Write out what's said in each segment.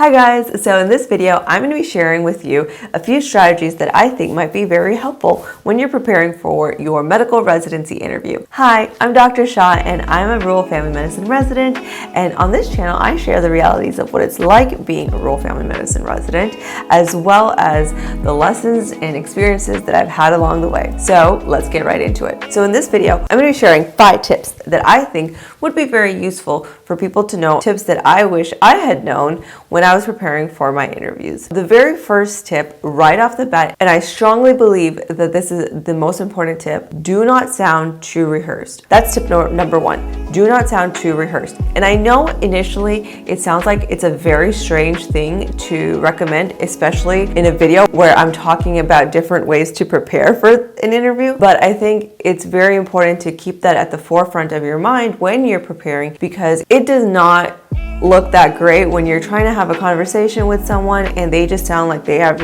Hi guys, so in this video, I'm going to be sharing with you a few strategies that I think might be very helpful when you're preparing for your medical residency interview. Hi, I'm Dr. Shah and I'm a rural family medicine resident, and on this channel I share the realities of what it's like being a rural family medicine resident, as well as the lessons and experiences that I've had along the way. So let's get right into it. So in this video, I'm going to be sharing 5 tips that I think would be very useful for people to know, tips that I wish I had known when I was preparing for my interviews. The very first tip right off the bat, and I strongly believe that this is the most important tip, do not sound too rehearsed. That's tip number 1. Do not sound too rehearsed. And I know initially it sounds like it's a very strange thing to recommend, especially in a video where I'm talking about different ways to prepare for an interview, but I think it's very important to keep that at the forefront of your mind when you're preparing, because it does not look that great when you're trying to have a conversation with someone and they just sound like they're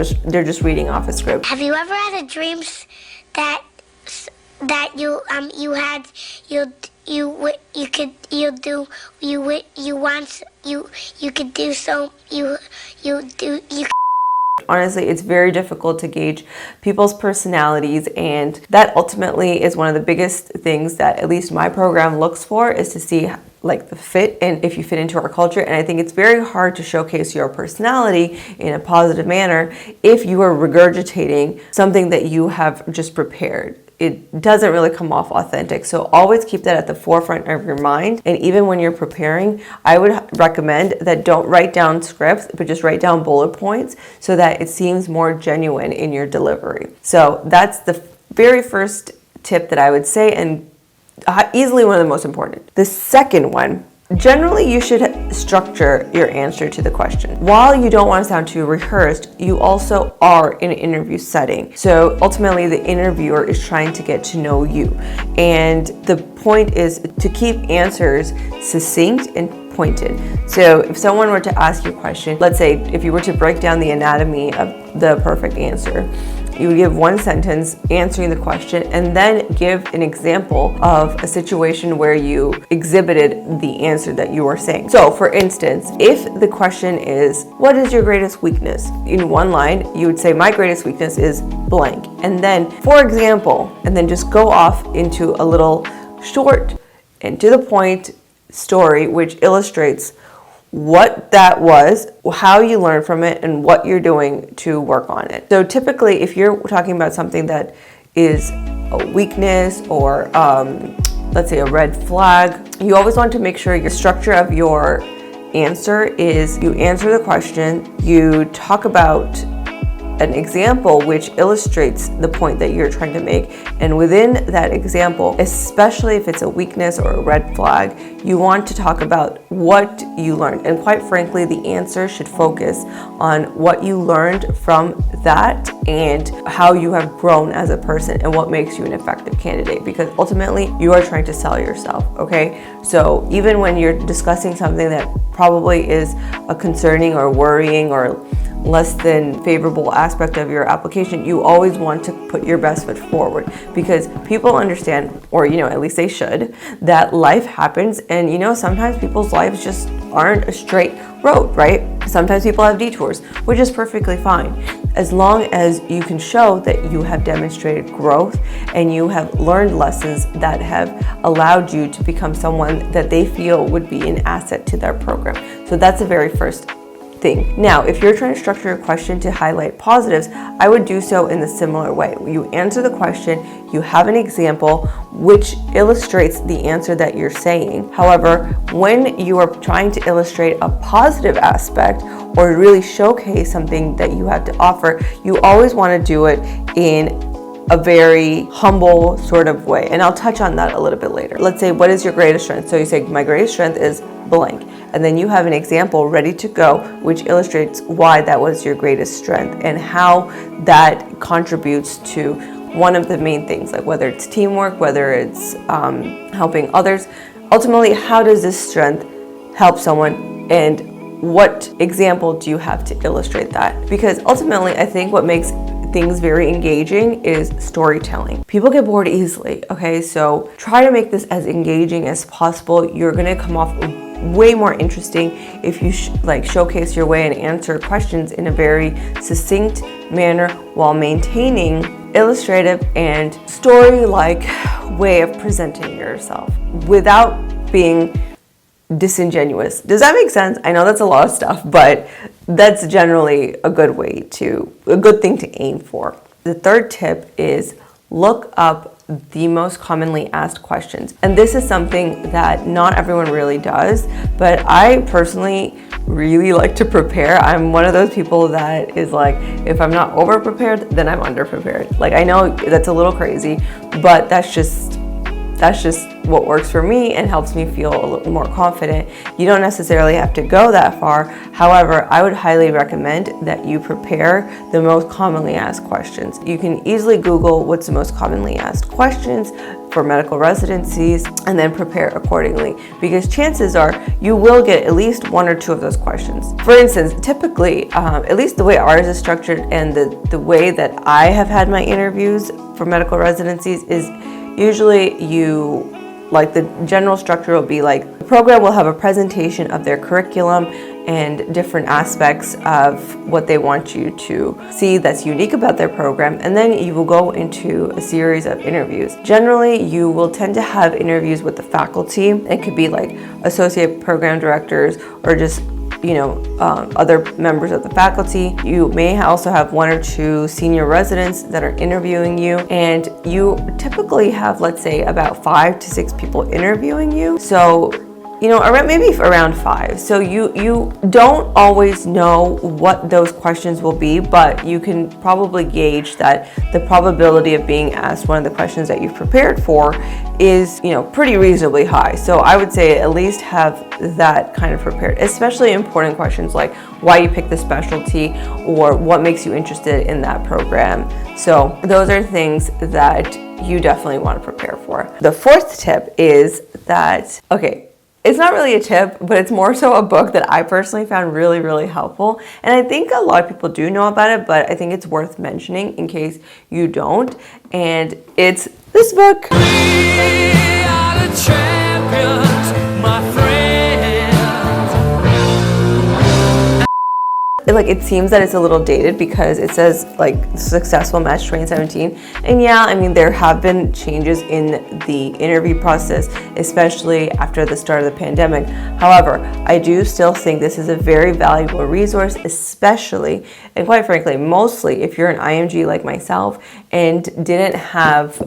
just reading off a script. Have you ever had a dream that you Honestly, it's very difficult to gauge people's personalities, and that ultimately is one of the biggest things that at least my program looks for, is to see like the fit and if you fit into our culture. And I think it's very hard to showcase your personality in a positive manner if you are regurgitating something that you have just prepared. It doesn't really come off authentic. So always keep that at the forefront of your mind. And even when you're preparing, I would recommend that don't write down scripts, but just write down bullet points so that it seems more genuine in your delivery. So that's the very first tip that I would say, and easily one of the most important. The second one, generally you should structure your answer to the question. While you don't want to sound too rehearsed, you also are in an interview setting. So ultimately the interviewer is trying to get to know you. And the point is to keep answers succinct and pointed. So if someone were to ask you a question, let's say if you were to break down the anatomy of the perfect answer, you would give one sentence answering the question and then give an example of a situation where you exhibited the answer that you were saying. So for instance, if the question is, what is your greatest weakness? In one line, you would say, my greatest weakness is blank. And then, for example, and then just go off into a little short and to the point story, which illustrates what that was, how you learned from it, and what you're doing to work on it. So typically, if you're talking about something that is a weakness or let's say a red flag, you always want to make sure your structure of your answer is you answer the question, you talk about an example which illustrates the point that you're trying to make, and within that example, especially if it's a weakness or a red flag, you want to talk about what you learned. And quite frankly, the answer should focus on what you learned from that and how you have grown as a person and what makes you an effective candidate, because ultimately you are trying to sell yourself, okay? So even when you're discussing something that probably is a concerning or worrying or less than favorable aspect of your application, you always want to put your best foot forward, because people understand, or at least they should, that life happens, and sometimes people's lives just aren't a straight road, right? Sometimes people have detours, which is perfectly fine, as long as you can show that you have demonstrated growth and you have learned lessons that have allowed you to become someone that they feel would be an asset to their program. So that's the very first thing. Now, if you're trying to structure your question to highlight positives, I would do so in a similar way. You answer the question, you have an example which illustrates the answer that you're saying. However, when you are trying to illustrate a positive aspect or really showcase something that you have to offer, you always want to do it in a very humble sort of way. And I'll touch on that a little bit later. Let's say, what is your greatest strength? So you say, my greatest strength is blank. And then you have an example ready to go, which illustrates why that was your greatest strength and how that contributes to one of the main things, like whether it's teamwork, whether it's helping others. Ultimately, how does this strength help someone, and what example do you have to illustrate that? Because ultimately, I think what makes things very engaging is storytelling. People get bored easily, okay? So try to make this as engaging as possible. You're gonna come off way more interesting if you showcase your way and answer questions in a very succinct manner while maintaining illustrative and story-like way of presenting yourself without being disingenuous. Does that make sense? I know that's a lot of stuff, but that's generally a good thing to aim for. The third tip is look up the most commonly asked questions. And this is something that not everyone really does, but I personally really like to prepare. I'm one of those people that is like, if I'm not over prepared, then I'm under prepared. Like, I know that's a little crazy, but that's just what works for me and helps me feel a little more confident. You don't necessarily have to go that far. However, I would highly recommend that you prepare the most commonly asked questions. You can easily Google what's the most commonly asked questions for medical residencies and then prepare accordingly, because chances are you will get at least one or two of those questions. For instance, typically, at least the way ours is structured and the way that I have had my interviews for medical residencies is usually the general structure will be like, the program will have a presentation of their curriculum and different aspects of what they want you to see that's unique about their program, and then you will go into a series of interviews. Generally, you will tend to have interviews with the faculty. It could be like associate program directors or just other members of the faculty. You may also have one or two senior residents that are interviewing you, and you typically have, let's say, about 5 to 6 people interviewing you. So around 5. So you don't always know what those questions will be, but you can probably gauge that the probability of being asked one of the questions that you've prepared for is, pretty reasonably high. So I would say at least have that kind of prepared, especially important questions like why you picked the specialty or what makes you interested in that program. So those are things that you definitely want to prepare for. The fourth tip is that, it's not really a tip, but it's more so a book that I personally found really, really helpful. And I think a lot of people do know about it, but I think it's worth mentioning in case you don't. And it's this book. We are the champions, my friends. It seems that it's a little dated because it says successful match 2017. And yeah, there have been changes in the interview process, especially after the start of the pandemic. However, I do still think this is a very valuable resource, especially, and quite frankly, mostly if you're an IMG like myself and didn't have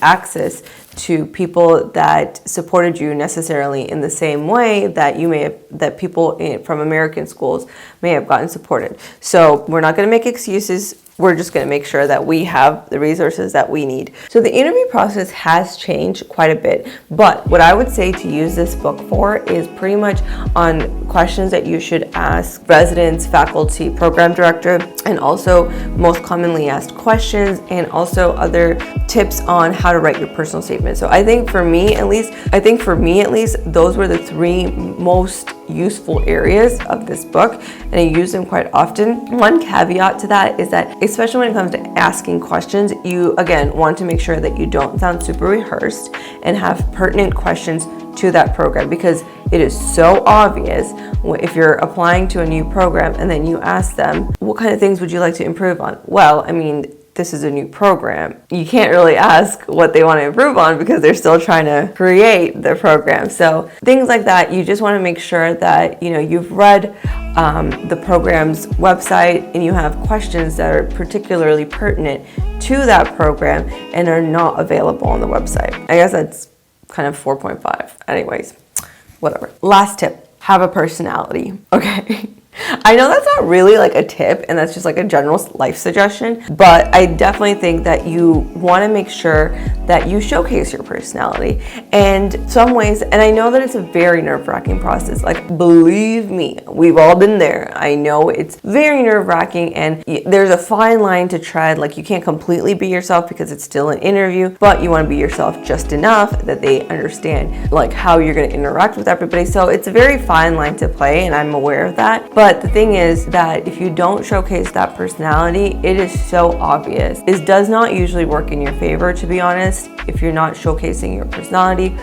access to people that supported you necessarily in the same way that people from American schools may have gotten supported. So we're not going to make excuses. We're just going to make sure that we have the resources that we need. So the interview process has changed quite a bit, but what I would say to use this book for is pretty much on questions that you should ask residents, faculty, program director, and also most commonly asked questions, and also other tips on how to write your personal statement. So I think for me at least, those were the 3 most useful areas of this book, and I use them quite often. One caveat to that is that, especially when it comes to asking questions, you again want to make sure that you don't sound super rehearsed and have pertinent questions to that program, because it is so obvious if you're applying to a new program and then you ask them, what kind of things would you like to improve on? Well, this is a new program. You can't really ask what they want to improve on because they're still trying to create the program. So things like that, you just want to make sure that you've read the program's website and you have questions that are particularly pertinent to that program and are not available on the website. I guess that's kind of 4.5. Anyways, whatever. Last tip, have a personality. Okay. I know that's not really a tip, and that's just a general life suggestion, but I definitely think that you want to make sure that you showcase your personality. And some ways, and I know that it's a very nerve-wracking process, believe me, we've all been there. I know it's very nerve-wracking, and there's a fine line to tread. You can't completely be yourself because it's still an interview, but you want to be yourself just enough that they understand how you're going to interact with everybody. So it's a very fine line to play, and I'm aware of that. But the thing is that if you don't showcase that personality, it is so obvious. It does not usually work in your favor, to be honest, if you're not showcasing your personality.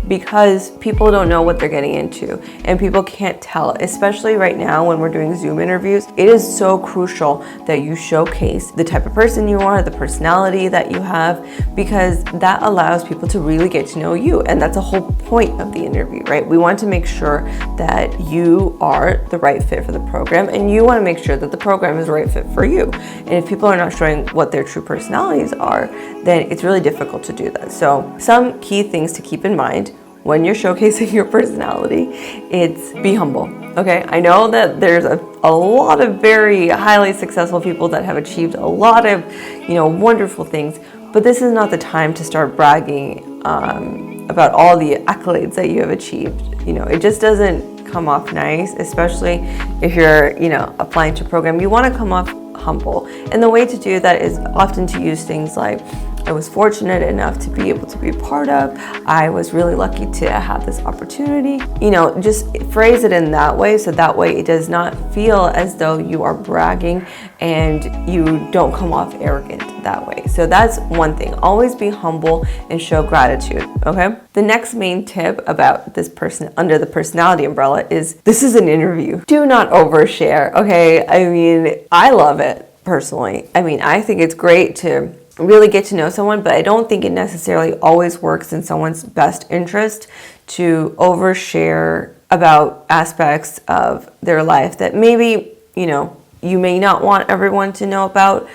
because people don't know what they're getting into and people can't tell, especially right now when we're doing Zoom interviews. It is so crucial that you showcase the type of person you are, the personality that you have, because that allows people to really get to know you. And that's a whole point of the interview, right? We want to make sure that you are the right fit for the program, and you want to make sure that the program is the right fit for you. And if people are not showing what their true personalities are, then it's really difficult to do that. So some key things to keep in mind when you're showcasing your personality, it's be humble, okay? I know that there's a lot of very highly successful people that have achieved a lot of, wonderful things, but this is not the time to start bragging about all the accolades that you have achieved. It just doesn't come off nice, especially if you're, applying to a program. You want to come off humble. And the way to do that is often to use things like, I was fortunate enough to be able to be a part of. I was really lucky to have this opportunity. Just phrase it in that way, so that way it does not feel as though you are bragging and you don't come off arrogant that way. So that's one thing. Always be humble and show gratitude, okay? The next main tip about this person under the personality umbrella is this is an interview. Do not overshare, okay? I love it personally. I think it's great to really get to know someone, but I don't think it necessarily always works in someone's best interest to overshare about aspects of their life that maybe, you may not want everyone to know about,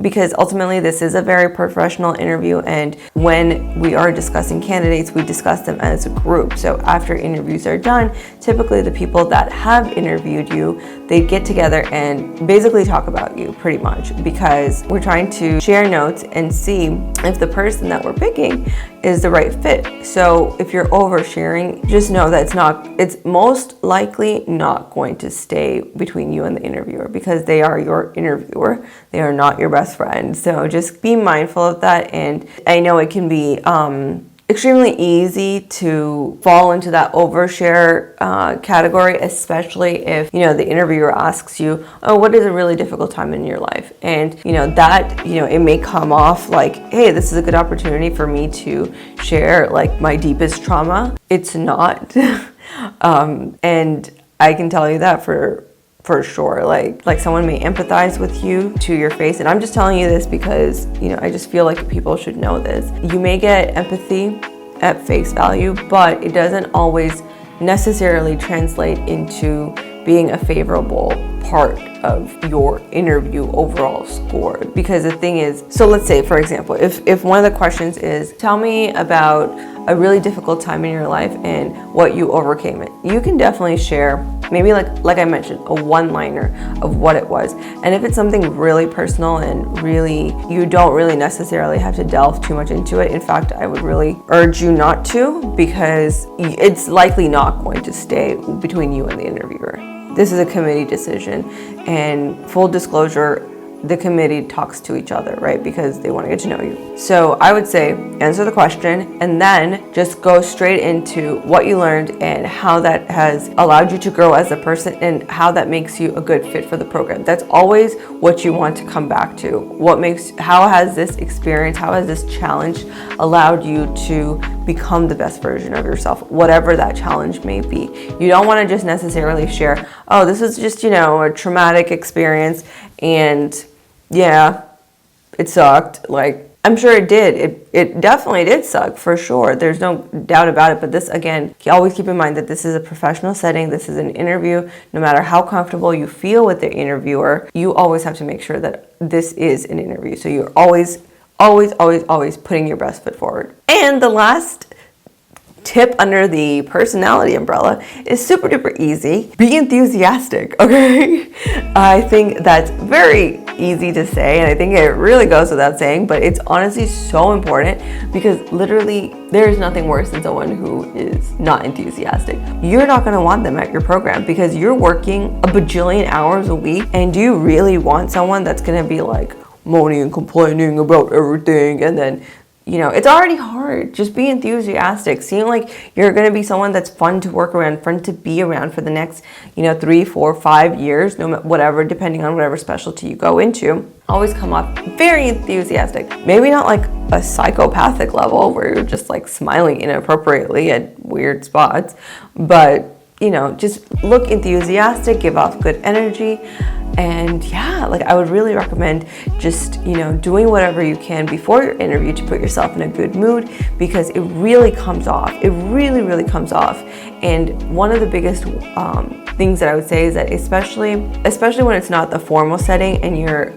because ultimately this is a very professional interview, and when we are discussing candidates, we discuss them as a group. So after interviews are done, typically the people that have interviewed you, they get together and basically talk about you pretty much, because we're trying to share notes and see if the person that we're picking is the right fit. So if you're oversharing, just know that it's most likely not going to stay between you and the interviewer, because they are your interviewer. They are not your best friend. So just be mindful of that. And I know it can be extremely easy to fall into that overshare category, especially if, the interviewer asks you, oh, what is a really difficult time in your life? And, it may come off like, hey, this is a good opportunity for me to share like my deepest trauma. It's not. And I can tell you that for sure. Like someone may empathize with you to your face. And I'm just telling you this because, I just feel like people should know this. You may get empathy at face value, but it doesn't always necessarily translate into being a favorable part of your interview overall score. Because the thing is, so let's say, for example, if one of the questions is, tell me about a really difficult time in your life and what you overcame it, you can definitely share maybe like I mentioned, a one-liner of what it was. And if it's something really personal and really, you don't really necessarily have to delve too much into it. In fact, I would really urge you not to, because it's likely not going to stay between you and the interviewer. This is a committee decision, and full disclosure, the committee talks to each other, right? Because they want to get to know you. So I would say answer the question and then just go straight into what you learned and how that has allowed you to grow as a person and how that makes you a good fit for the program. That's always what you want to come back to. How has this experience, how has this challenge allowed you to become the best version of yourself, whatever that challenge may be. You don't want to just necessarily share, oh, this is just, a traumatic experience and yeah, it sucked. Like, I'm sure it did. It definitely did suck, for sure. There's no doubt about it. But this, again, always keep in mind that this is a professional setting. This is an interview. No matter how comfortable you feel with the interviewer, you always have to make sure that this is an interview. So you're always putting your best foot forward. And the last tip under the personality umbrella is super duper easy. Be enthusiastic, okay? I think that's very easy to say, and I think it really goes without saying, but it's honestly so important, because literally there is nothing worse than someone who is not enthusiastic. You're not going to want them at your program because you're working a bajillion hours a week, and do you really want someone that's going to be like moaning and complaining about everything and then you know, it's already hard. Just be enthusiastic. Seem like you're going to be someone that's fun to work around, fun to be around for the next, you know, 3, 4, 5 years, no matter whatever, depending on whatever specialty you go into. Always come off very enthusiastic. Maybe not like a psychopathic level where you're just like smiling inappropriately at weird spots, but you know, just look enthusiastic, give off good energy. And yeah, like I would really recommend just, you know, doing whatever you can before your interview to put yourself in a good mood, because it really comes off. It really, really comes off. And one of the biggest things that I would say is that especially when it's not the formal setting and you're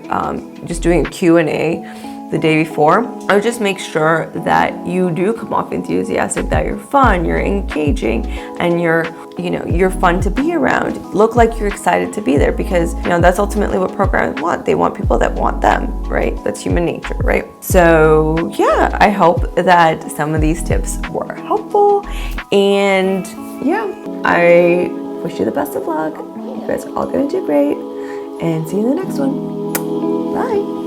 just doing a Q&A the day before, I would just make sure that you do come off enthusiastic, that you're fun, you're engaging, and you're fun to be around. Look like you're excited to be there, because you know that's ultimately what programs want. They want people that want them, right? That's human nature, right? So yeah, I hope that some of these tips were helpful, and yeah, I wish you the best of luck. You guys are all gonna do great, and see you in the next one. Bye.